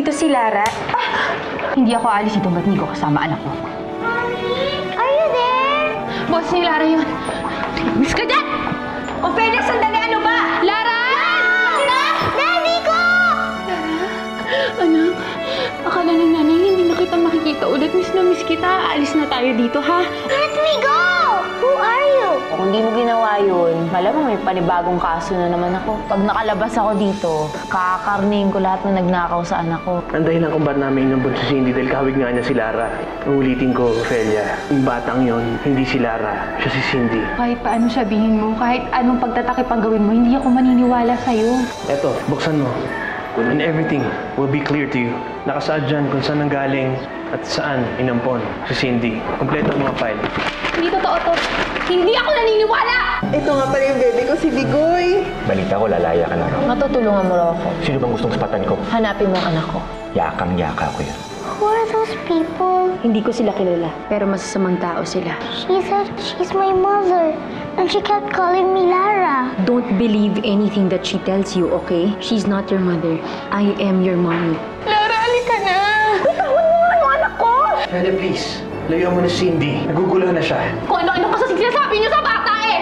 dito si Lara. Hindi ako alis dito, ba't hindi ko kasama anak ko? Are you there? Boss ni Lara yun. Miss ka dyan! Ophelia, sandali, ano ba? Lara! Lara! Daddy ko! Anak, akala ng nanay hindi na kita makikita ulit. Miss na miss kita. Aalis na tayo dito, ha? Let me go! Who are you? Kung hindi mo ginawa yun, malamang may panibagong kaso na naman ako. Pag nakalabas ako dito, kakakarnihin ko lahat na nagnakaw sa anak ko. Ang dahilan kung ba't namin inabot si Cindy dahil kahawig nga niya si Lara. Uulitin ko, Ophelia, yung batang yon hindi si Lara, siya si Cindy. Kahit paano sabihin mo, kahit anong pagtatakip ang gawin mo, hindi ako maniniwala sa'yo. Eto, buksan mo. And everything will be clear to you. Nakasaad dyan kung saan nanggaling at saan inampon si Cindy. Kompleto ang mga file. Hindi totoo to. Hindi ako naniniwala! Ito nga pala yung baby ko, si Bigoy. Balita ko, lalaya ka na raw. Matutulungan mo raw ako. Sino bang gustong sapatan ko? Hanapin mo ang anak ko. Yakang-yaka ko yun. Who are those people? Hindi ko sila kilala, pero masasamang tao sila. She said she's my mother. And she kept calling me Lara. Don't believe anything that she tells you, okay? She's not your mother. I am your mommy. Lara, alika na! Bitawan mo nga yung anak ko! Ophelia, please. Layuan mo na si Cindy. Naguguluhan na siya. Kung ano-ano kasi sinasabi niyo sa bata eh!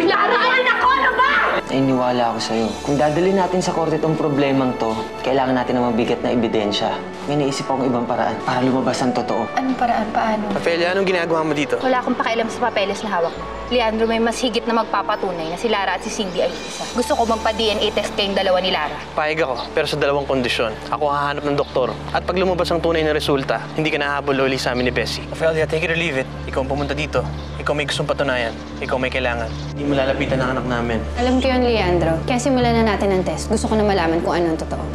Lara, anak ko, ano ba? Naniniwala ako sa'yo. Kung dadalhin natin sa korte itong problemang to, kailangan natin ng mabigat na ebidensya. May naisip akong ibang paraan para lumabas ang totoo. Anong paraan? Paano? Ophelia, anong ginagawa mo dito? Wala akong pakialam sa papeles na hawak mo. Leandro, may mas higit na magpapatunay na si Lara at si Cindy ay isa. Gusto ko magpa-DNA test kayong dalawa ni Lara. Payag ako, pero sa dalawang kondisyon. Ako hahanap ng doktor. At pag lumabas ang tunay na resulta, hindi ka nahabol uli sa amin ni Bessie. Ophelia, take it or leave it. Ikaw ang pumunta dito. Ikaw may gustong patunayan. Ikaw may kailangan. Hindi mo lalapitan ang anak namin. Alam ko yun, Leandro. Kaya simulan na natin ang test. Gusto ko na malaman kung ano ang totoo.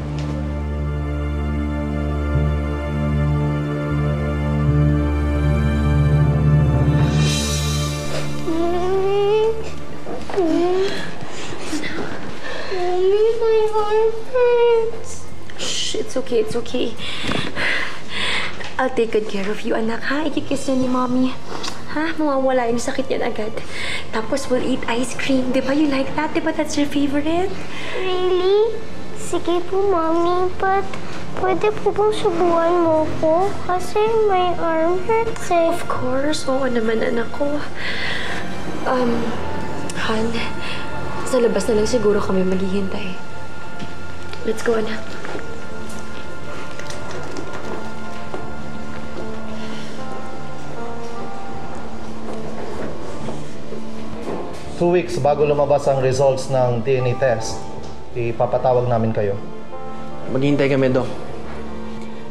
Mommy, my arm hurts. Shh, it's okay, it's okay. I'll take good care of you, anak, ha? Ikikiss niya ni Mommy. Ha? Mawawala yung sakit niyan agad. Tapos we'll eat ice cream. Di ba you like that? Di ba that's your favorite? Really? Sige po, Mommy. But pwede po bang subuan mo ko? Kasi my arm hurts eh. Of course. Oo naman, anak ko. Han, sa labas na lang siguro kami maghihintay. Let's go, anak. Two weeks bago lumabas ang results ng DNA test, ipapatawag namin kayo. Maghihintay kami, Dok.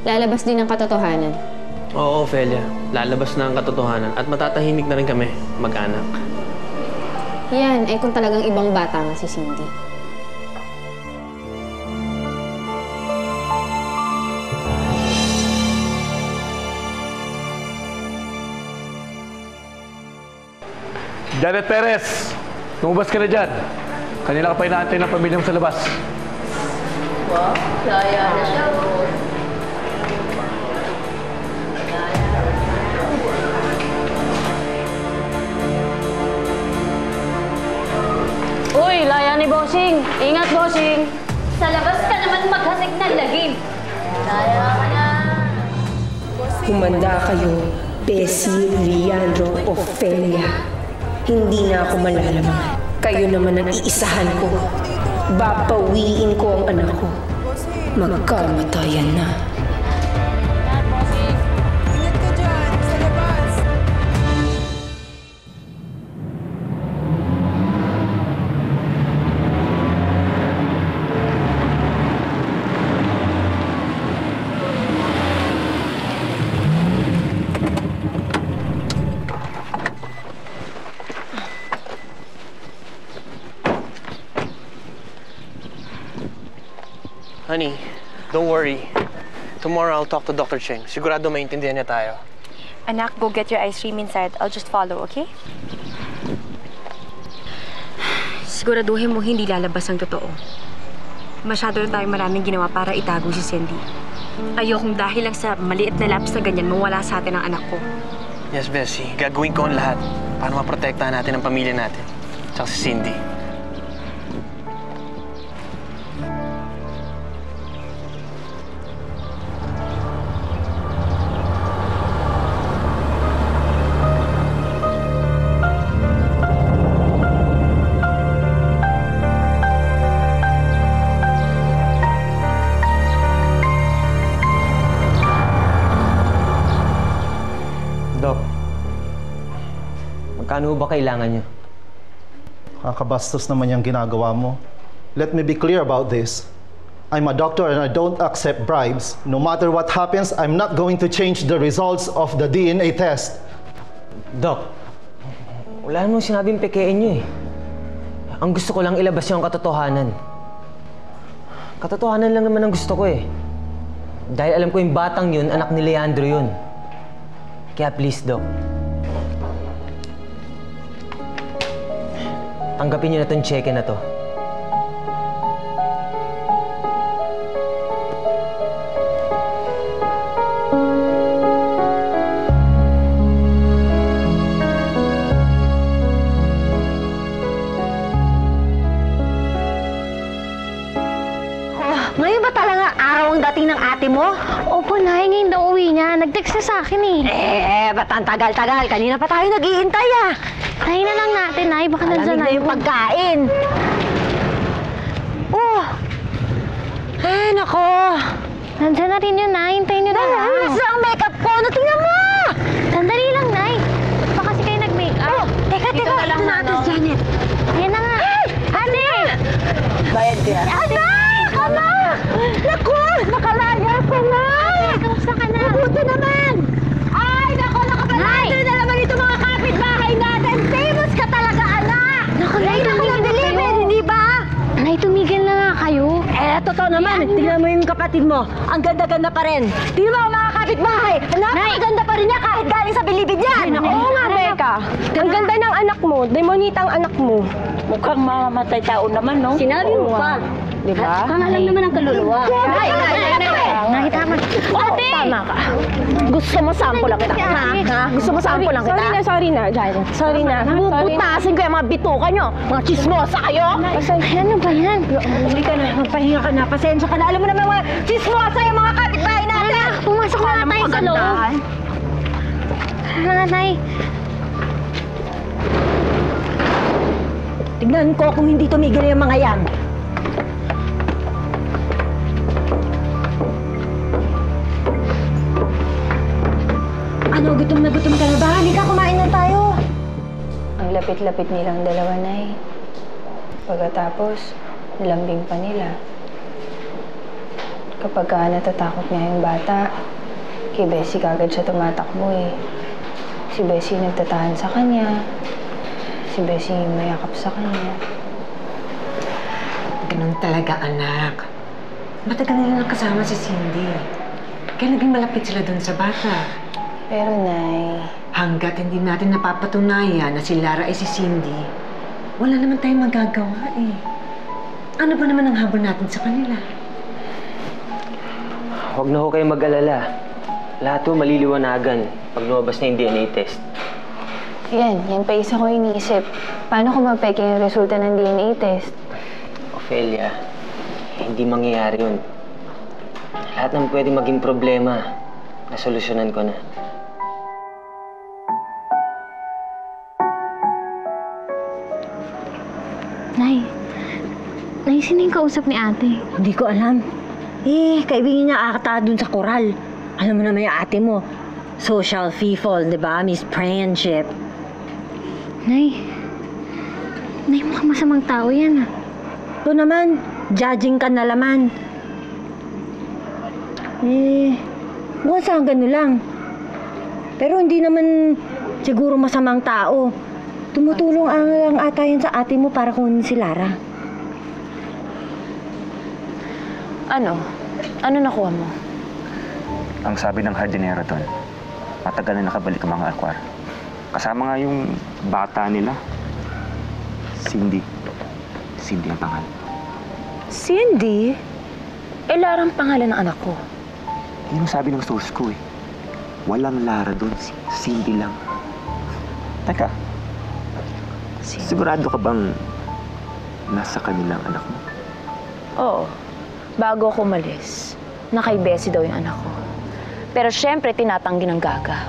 Lalabas din ang katotohanan. Oo, Ophelia. Lalabas na ang katotohanan at matatahimik na rin kami, mag-anak. Yan, kung talagang ibang bata nga si Cindy. Janet Perez! Lumabas ka na dyan. Kanila ka pa inaantay ng pamilya mo sa labas. Wow, kaya na siya. Uy, laya ni Bossing! Ingat, Bossing! Sa labas ka naman maghasik ng lagim. Laya ka na! Humanda kayo, Bessie, Leandro, Ophelia. Hindi na ako malalaman. Kayo naman ang iisahan ko. Babawiin ko ang anak ko. Magkamatayan na. Honey, don't worry. Tomorrow I'll talk to Dr. Cheng. Sigurado maintindihan niya tayo. Anak, go get your ice cream inside. I'll just follow, okay? Siguraduhin mo hindi lalabas ang totoo. Masyado na tayong maraming ginawa para itago si Cindy. Ayokong dahil lang sa maliit na lapse na ganyan, mawala sa atin ang anak ko. Yes, Bessie. Gagawin ko ang lahat para maprotektahan natin ang pamilya natin. Tsaka si Cindy. Magkano ba kailangan niyo? Kakabastos naman yung ginagawa mo. Let me be clear about this. I'm a doctor and I don't accept bribes. No matter what happens, I'm not going to change the results of the DNA test. Doc, wala namang sinabing pekein niyo eh. Ang gusto ko lang ilabas yung katotohanan. Katotohanan lang naman ang gusto ko eh. Dahil alam ko yung batang yun, anak ni Leandro yun. Kaya please, Doc. Tanggapin niyo na itong cheque na to. Ngayon ba talaga araw ang dating ng ate mo? Opo, Nay. Ngayon daw uwi niya. Nag-text siya sa akin eh. Ba't ang tagal-tagal? Kanina pa tayo naghihintay ah. Tayo na lang natin, Nay. Baka nandiyan Malamig na yung pagkain. Oh! Eh, nako. Nandiyan na rin yun, Nay. Hintayin niyo na lang. Nahulog na ang makeup ko. Ano, tingnan mo! Sandali lang, Nay. Ba't pa kasi kayo nag-makeup? Oh, teka. Ito na natin, Janet. Ayan na nga. Ate! Bayad ka. Ate! Ama! Naku! Nakalaya ko na! Kamusta ka na? Mabuti naman! Ay, naku! Nakapalado na naman itong mga kapitbahay natin! Famous ka talaga, anak! Naku, Nay, Ay, tumigil na deliver, kayo. hindi ba? Nay, tumigil na nga kayo. Totoo naman. Tingnan mo yung kapatid mo. Ang ganda-ganda pa rin. Tingnan mo ang mga kapitbahay. Napakaganda pa rin niya kahit galing sa bilibid yan. Oo nga, Becca. Ang ganda ng anak mo. Demonita ang anak mo. Mukhang mamamatay tao naman, no? Sinabi mo pa. Di ba? Kang alam naman ang kaluluwa. Nay, Nay, tama. Ate! Tama ka. Gusto mo sample lang kita, ha? Gusto mo sample lang kita? Sorry na, Janet. Sorry na. Bubutasin ko yung mga bituka nyo. Mga chismosa kayo. Ano ba yan? Hindi ka na. Magpahinga ka na. Pasensya ka na. Alam mo naman mga chismosa yung mga kapitbahay natin. Pumasok na tayo sa loob. Tara, Nay. Tignan ko kung hindi tumigil yung mga yan. Ano, gutom na ka na ba? Halika, kumain na tayo. Ang lapit-lapit nilang dalawa, Nay. Pagkatapos, nilambing pa nila. Kapag natatakot nga yung bata, kay Bessie kagad siya tumatakbo eh. Si Bessie nagtatahan sa kanya. Si Bessie mayakap sa kanya. Ganun talaga, anak. Matagal na lang kasama si Cindy. Kaya naging malapit sila dun sa bata. Pero, Nay... Hanggat hindi natin napapatunayan na si Lara ay si Cindy, wala naman tayong magagawa eh. Ano ba naman ang habol natin sa kanila? Huwag na ho kayong mag-alala. Lahat ho maliliwanagan pag lumabas na yung DNA test. Yan pa isa ko iniisip. Paano kung mapeke yung resulta ng DNA test? Ophelia, hindi mangyayari yun. Lahat ng pwedeng maging problema, nasolusyonan ko na. Nay, sino yung kausap ni ate? Hindi ko alam. Kaibigan niya ata dun sa koral. Alam mo naman yung ate mo. Social people, di ba? Miss Friendship. Nay, mukhang masamang tao yan ah. Ito naman, judging ka na laman. Mukhang sa gano'n lang. Pero hindi naman siguro masamang tao. Tumutulong ang ata yan sa ate mo para kunin si Lara. Ano nakuha mo? Ang sabi ng hardinero doon, matagal na nakabalik ang mga akwar. Kasama nga yung bata nila. Cindy. Cindy ang pangalan. Cindy? Lara ang pangalan ng anak ko. Yun ang sabi ng source ko eh. Walang Lara doon, Cindy lang. Teka, sigurado ka bang nasa kanilang anak mo? Oo. Bago ako umalis, na kay Bessie daw yung anak ko. Pero syempre, tinatanggi ng gaga.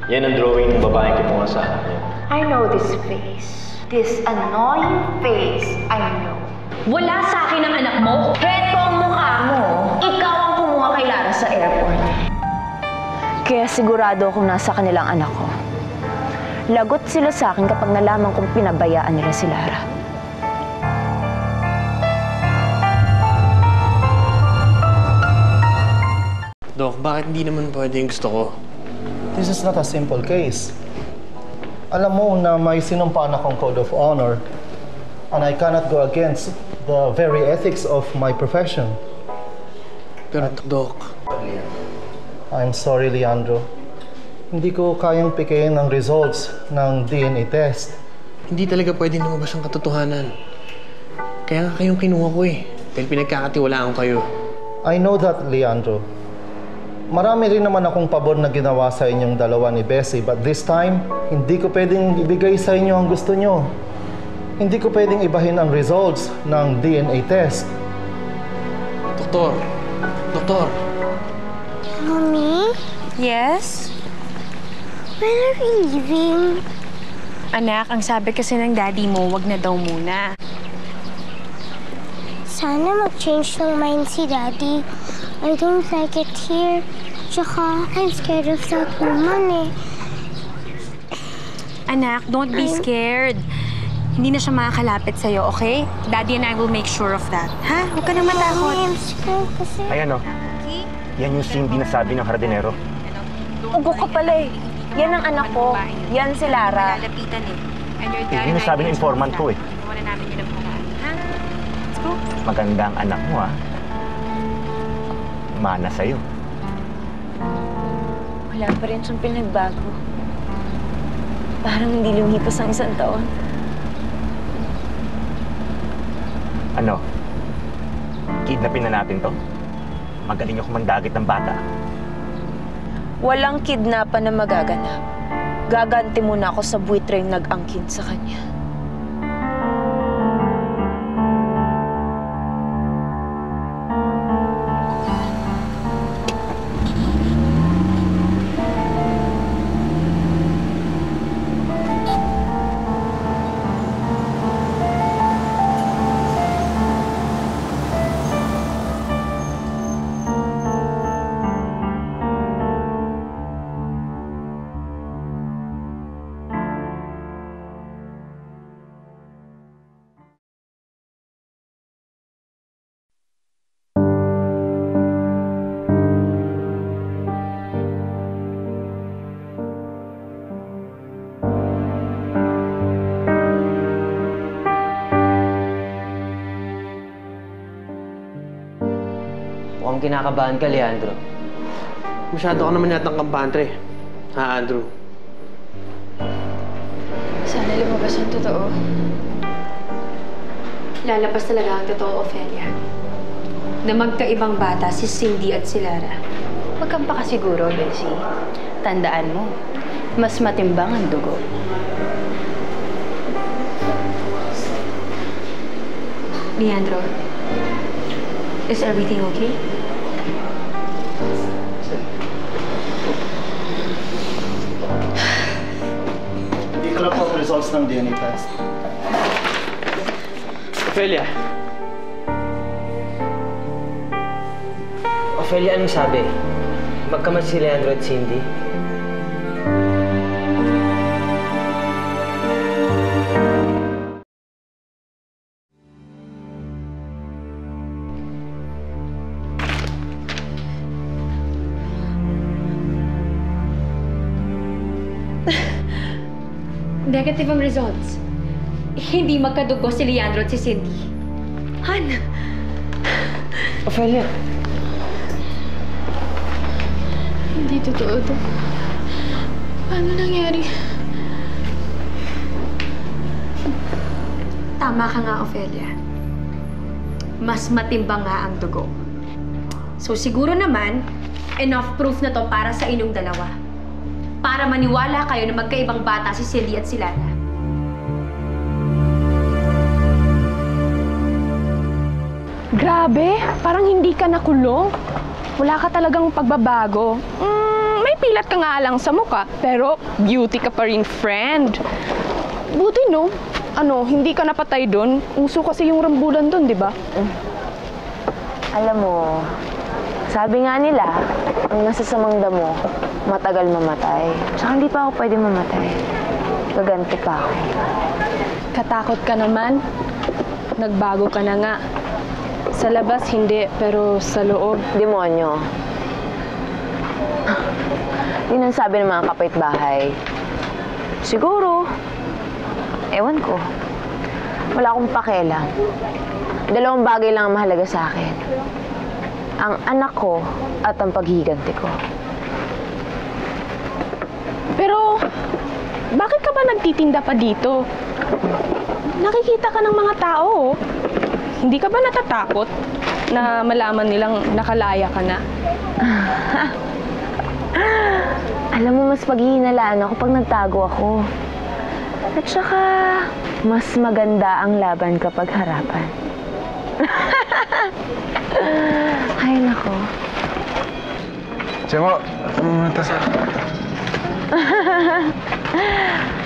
Yan ang drawing ng babaeng kipungasahan niya. I know this face. This annoying face, I know. Wala sa akin ang anak mo. Heto ang mukha mo. Ikaw ang kumuha kay Lara sa airport. Kaya sigurado akong nasa kanilang anak ko. Lagot sila sa akin kapag nalaman kong pinabayaan nila si Lara. Dok, bakit hindi naman pwede yung gusto ko? This is not a simple case. Alam mo na may sinumpaan akong code of honor and I cannot go against the very ethics of my profession. Pero, Dok, I'm sorry, Leandro. Hindi ko kayang pikayin ang results ng DNA test. hindi talaga pwede lumabas ang katotohanan. Kaya nga kayong kinuha ko eh. Dahil pinagkakatiwalaan ko kayo. I know that, Leandro. Marami rin naman akong pabor na ginawa sa inyong dalawa ni Bessie, but this time, hindi ko pwedeng ibigay sa inyo ang gusto nyo. Hindi ko pwedeng ibahin ang results ng DNA test. Doktor! Doktor! Mommy? Yes? When are we leaving? Anak, ang sabi kasi ng daddy mo, wag na daw muna. Sana mag-change ng mind si Daddy. I don't like it here. Tsaka, I'm scared of that woman eh. Anak, don't be scared. Hindi na siya makakalapit sa'yo, okay? Daddy and I will make sure of that. Ha? Huwag ka nang matakot. Mommy, I'm scared kasi... Ayan o. Yan yung Cindy na sabi ng hardinero. Ugo ka pala eh. Yan ang anak ko. Yan si Lara. Lalapitan eh. Yun yung sabi ng informant ko eh. Wala namin yun ang paraan. Ha? Let's go. Maganda ang anak mo ah. Mana sa'yo. Wala pa rin siyang pinagbago. Parang hindi lumipas ang 1 taon. Ano? Kidnapin na natin to? Magaling ako mandagit ng bata. Walang kidnapan na magaganap. Gaganti muna ako sa buitreng nag-angkin sa kanya. Mukhang kinakabahan ka, Leandro. Masyado ka naman yatang kampante. Ha, Andrew? Sana lumabas ang totoo. Lalabas talaga ang totoo, Ophelia. Na magkaibang bata si Cindy at si Lara. Huwag kang pakasiguro, Bessie. Tandaan mo, mas matimbang ang dugo. Leandro, is everything okay? Hindi ko lang po ang results ng DNA test. Ophelia! Ophelia, anong sabi? Magkamat si Leandro at Cindy? Negative ang results. Hindi magkadugo si Leandro at si Cindy. Han! Ophelia! Hindi totoo to. Paano nangyari? Tama ka nga, Ophelia. Mas matimbang nga ang dugo. So siguro naman, enough proof na to para sa inyong dalawa. Para maniwala kayo na magkaibang bata si Cindy at si Lara. Grabe, parang hindi ka nakulong. Wala ka talagang pagbabago. May pilat ka nga lang sa mukha, pero beauty ka pa rin, friend. Buti no, hindi ka napatay doon. Uso kasi yung rambulan doon, di ba? Alam mo, sabi nga nila, ang nasasamang damo, matagal mamatay. Tsaka hindi pa ako pwede mamatay. gaganti pa ako. Katakot ka naman. Nagbago ka na nga. Sa labas, hindi. Pero sa loob. Demonyo. Yun ang sabi ng mga kapitbahay. Siguro. Ewan ko. Wala akong pakialam. 2 bagay lang ang mahalaga sa akin. Ang anak ko at ang paghihiganti ko. Pero, bakit ka ba nagtitinda pa dito? Nakikita ka ng mga tao. Hindi ka ba natatakot na malaman nilang nakalaya ka na? Alam mo, mas paghihinalaan ako pag nagtago ako. At saka, mas maganda ang laban kapag harapan. Ay, nako. Tsemo,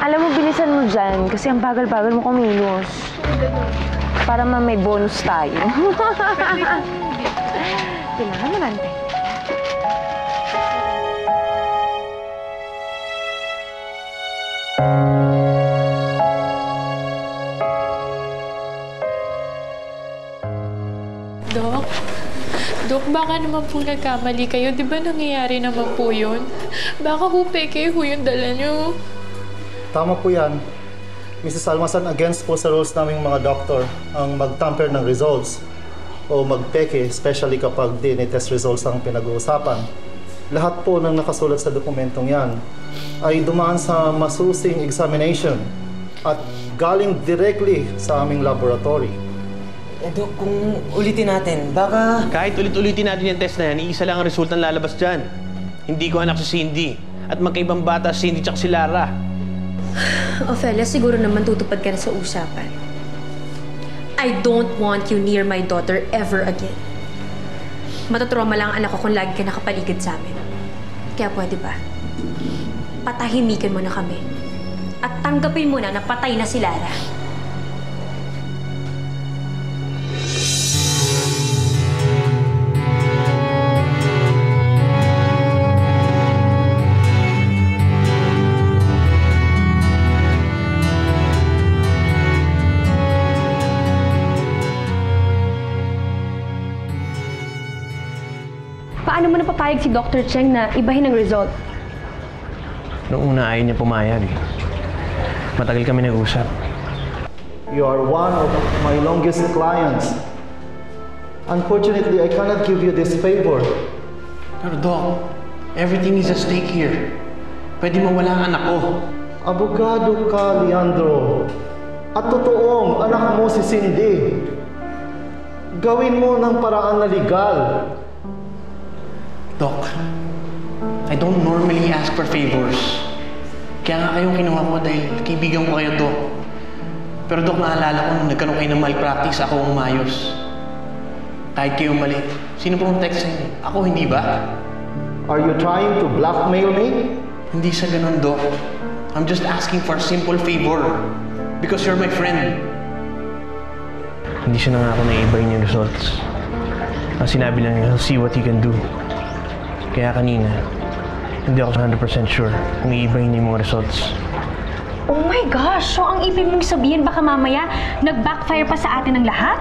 Alam mo, bilisan mo dyan kasi ang bagal-bagal mo kumilos. Para may bonus tayo. Kailangan mo nante. Dok, baka naman po nagkamali kayo. Di ba nangyayari naman po yun? Baka ho peke ho yung dala nyo. Tama po yan. Mrs. Almasan, against po sa rules naming mga doktor ang mag-tamper ng results o magpeke, especially kapag DNA test results ang pinag-uusapan. Lahat po ng nakasulat sa dokumentong yan ay dumaan sa masusing examination at galing directly sa aming laboratory. Dok, kung ulitin natin, baka... Kahit ulit-ulitin natin yung test na yan, iisa lang ang resulta ng lalabas dyan. Hindi ko anak si Cindy. At magkaibang bata si Cindy tsaka si Lara. Ophelia, siguro naman tutupad ka na sa usapan. I don't want you near my daughter ever again. Matatrauma lang ang anak ko kung lagi ka nakapaligid sa amin. Kaya pwede ba? Patahimikan mo na kami. At tanggapin mo na patay na si Lara. Paano mo napapayag si Dr. Cheng na ibahin ang result? Noong una ayaw niya pumayag eh. Matagal kami nag-usap. You are one of my longest clients. Unfortunately, I cannot give you this favor. Pero Doc, everything is at stake here. Pwede mawala ang anak ko. Abogado ka, Leandro. At totoong anak mo si Cindy. Gawin mo ng paraan na legal. Doc, I don't normally ask for favors. Kaya nga kayong kinuha ko dahil kaibigan ko kayo, Doc. Pero Doc, naalala ko nung nagkaroon kayo ng malpractice, ako ang umayos. Kahit kayo mali, sino pong text sa inyo? Ako, hindi ba? Are you trying to blackmail me? Hindi sa ganun, Doc. I'm just asking for a simple favor. Because you're my friend. Hindi siya nangako na i-ibahin yung results. Ang sinabi lang niya, he'll see what he can do. Kaya kanina, hindi ako 100% sure kung iibahin niya yung mga results. Oh my gosh! So ang ibig mong sabihin baka mamaya nag-backfire pa sa atin ang lahat?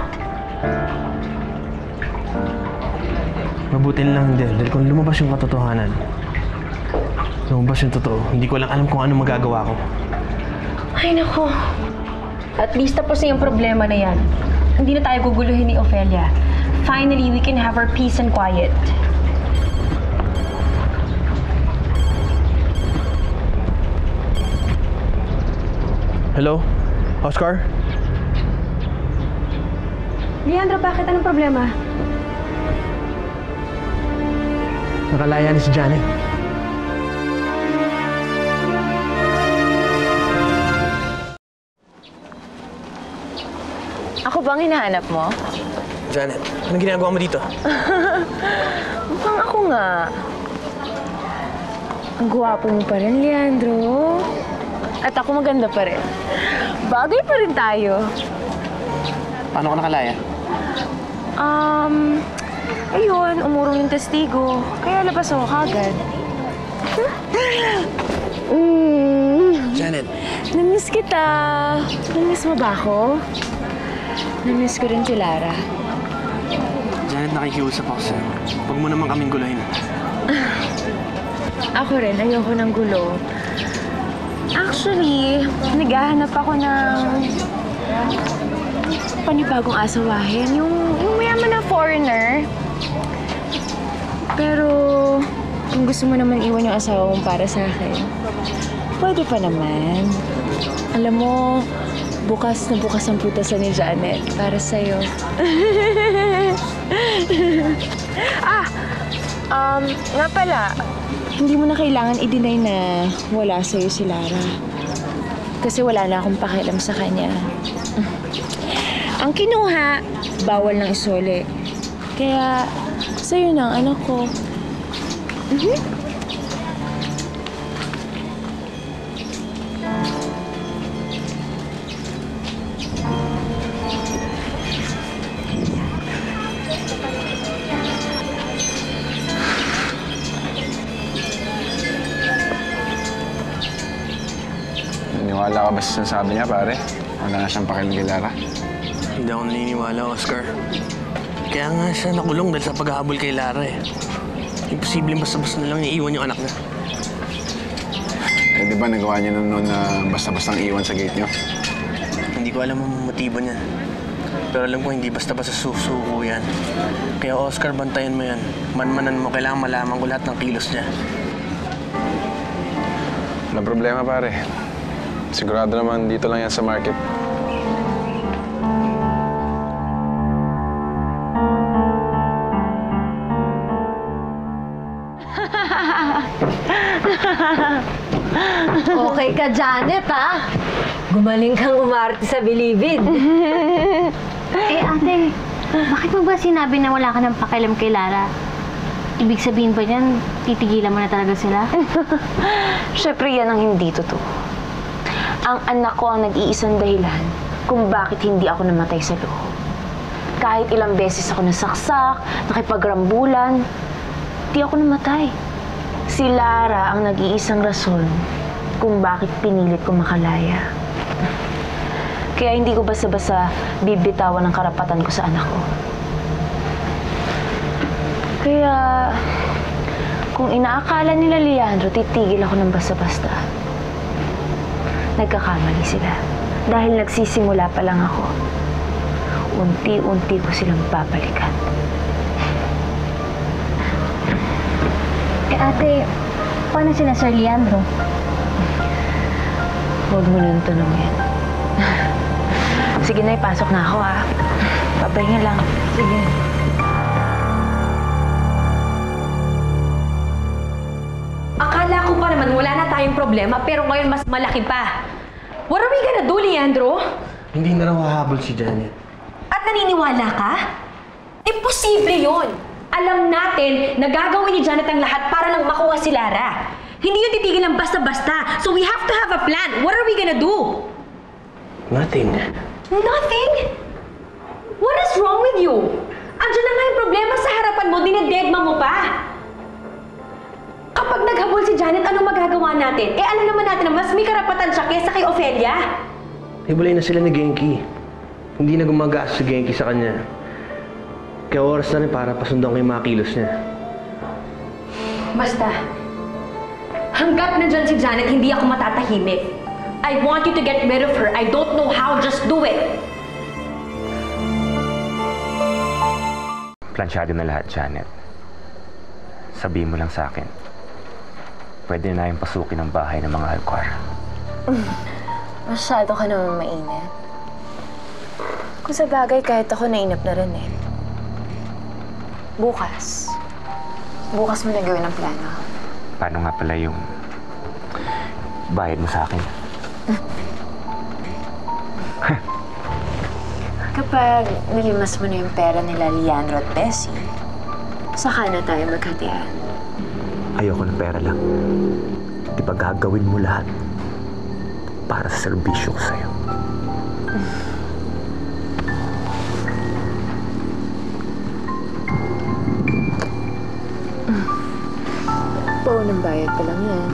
Mabuti lang din dahil kung lumabas yung katotohanan, lumabas yung totoo, hindi ko lang alam kung ano magagawa ko. Ay nako. At least tapos na yung problema na yan. Hindi na tayo guguluhin ni Ophelia. Finally, we can have our peace and quiet. Hello? Oscar? Leandro, bakit? Anong problema? Nakalaya na si Janet. Ako bang hinahanap mo? Janet, anong ginagawa mo dito? Mukhang ako nga. Ang gwapo mo pa rin, Leandro. At ako maganda pa rin. Bagay pa rin tayo. Paano ka nakalaya? Ayun, umurong yung testigo. Kaya labas ako kagad. Janet, Namiss kita. Namiss mo ba ako? Namiss ko rin si Lara. Janet, nakikiusap ako sa'yo. Huwag mo naman kaming guluhin. Ako rin, ayoko ng gulo. Actually, naghahanap ako ng panibagong asawahin. Yung mayaman na foreigner. Pero, kung gusto mo naman iwan yung asawa mo para sa akin, pwede pa naman. Alam mo, bukas na bukas ang putasan ni Janet para sa'yo. Nga pala, hindi mo na kailangan i-deny na wala sa'yo si Lara. Kasi wala na akong pakialam sa kanya. Ang kinuha, bawal nang isole. Kaya, sa'yo na ang anak ko. Naniwala ka ba sa sinasabi niya, pare? Wala na siyang pakialam kay Lara? Hindi ako naniniwala, Oscar. Kaya nga siya nakulong dahil sa paghahabol kay Lara eh. Imposibleng basta-basta na lang iiwan yung anak niya. Eh, di ba nagawa niya noon na basta-bastang iwan sa gate niyo? Hindi ko alam ang motibo niya. Pero alam ko hindi basta-basta susuko yan. Kaya Oscar, bantayan mo yan. Manmanan mo, kailangan malaman ko lahat ng kilos niya. Walang problema, pare. Sigurado naman dito lang yan sa market. Okay ka, Janet, ha? Gumaling kang umarte sa bilibid. Ate, bakit mo ba sinabi na wala ka ng pakialam kay Lara? Ibig sabihin ba niyan, titigilan mo na talaga sila? Syempre yan ang hindi totoo. Ang anak ko ang nag-iisang dahilan kung bakit hindi ako namatay sa loob. Kahit ilang beses ako nasaksak, nakipagrambulan, di ako namatay. Si Lara ang nag-iisang rason kung bakit pinilit ko makalaya. Kaya hindi ko basta-basta bibitawan ang karapatan ko sa anak ko. Kaya, kung inaakala nila Leandro, titigil ako ng basta-basta. Nagkakamali sila. Dahil nagsisimula pa lang ako. Unti-unti ko silang babalikan. Ate, paano sila Sir Leandro? Huwag mo nang tanungin. Sige na, ipasok na ako, ha? Papahinga lang. Sige. Akala ko pa naman wala na tayong problema, pero ngayon mas malaki pa. What are we gonna do, Leandro? Hindi na raw hahabol si Janet. At naniniwala ka? Imposible yon. Alam natin na gagawin ni Janet ang lahat para lang makuha si Lara. Hindi yun titigil ng basta-basta. So we have to have a plan. What are we gonna do? Nothing. Nothing? What is wrong with you? Andiyan na nga yung problema sa harapan mo, dinededma mo pa. Kapag naghabol si Janet, anong magagawa natin? Eh, alam naman natin na mas may karapatan siya kesa kay Ophelia. Hibulay na sila ni Genki. Hindi na gumagaas si Genki sa kanya. Kaya oras na rin para pasundan ko yung mga kilos niya. Basta, hanggat nandyan si Janet, hindi ako matatahimik. I want you to get rid of her. I don't know how, just do it. Plansyado na lahat, Janet. Sabihin mo lang sa akin. Pwede na yung pasukin ang bahay ng mga Alquar. Masyado ka naman mainit. Kung sa bagay, kahit ako nainip na rin eh. Bukas. Bukas mo na gawin ang plano. Paano nga pala yung bayad mo sa akin? Kapag nalimas mo na yung pera nila Leandro at Bessie, saka na tayo maghatian. Ayoko ng pera lang. Di ba gagawin mo lahat para sa serbisyo ko sa'yo? Paunang bayad pa lang yan.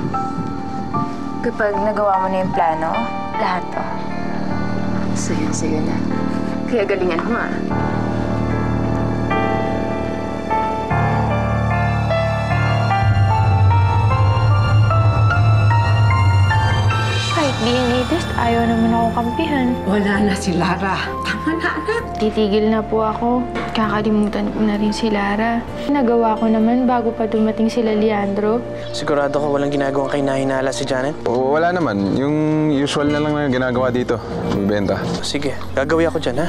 Kapag nagawa mo na yung plano, Lahat to. Sa'yo na. Kaya galingan mo ah. Kahit DNA test, ayaw naman ako kampihan. Wala na si Lara. Tama na, anak. Titigil na po ako. Kakalimutan ko na rin si Lara. Nagawa ko naman bago pa dumating sila Leandro. Sigurado ka walang ginagawang kay nahinala si Janet? O, wala naman. Yung usual na lang na ginagawa dito. Magbenta. Sige, gagawin ako dyan, ha?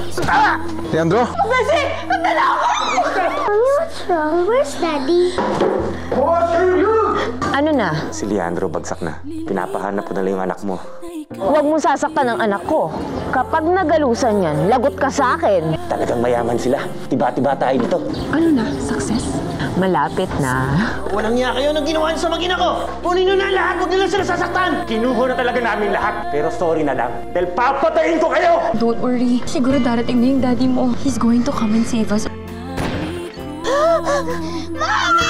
Leandro! Bessie! Nandala ako! Mommy, what's wrong? Where's Daddy? Ano na? Si Leandro bagsak na. Pinapahanap ko na lang yung anak mo. Huwag mo sasaktan ang anak ko. Kapag nagalusan yan, lagot ka sa akin. Talagang mayaman sila. Tiba-tiba tayo dito. Ano na? Success? Malapit na. Walang niya kayo nang ginawa sa mag-ina ko! Kunin nyo na lahat! Huwag nyo lang sila sasaktan! Kinuha na talaga namin lahat. Pero sorry na lang. Dahil papatayin ko kayo! Don't worry. Siguro darating na yung daddy mo. He's going to come and save us. Mama!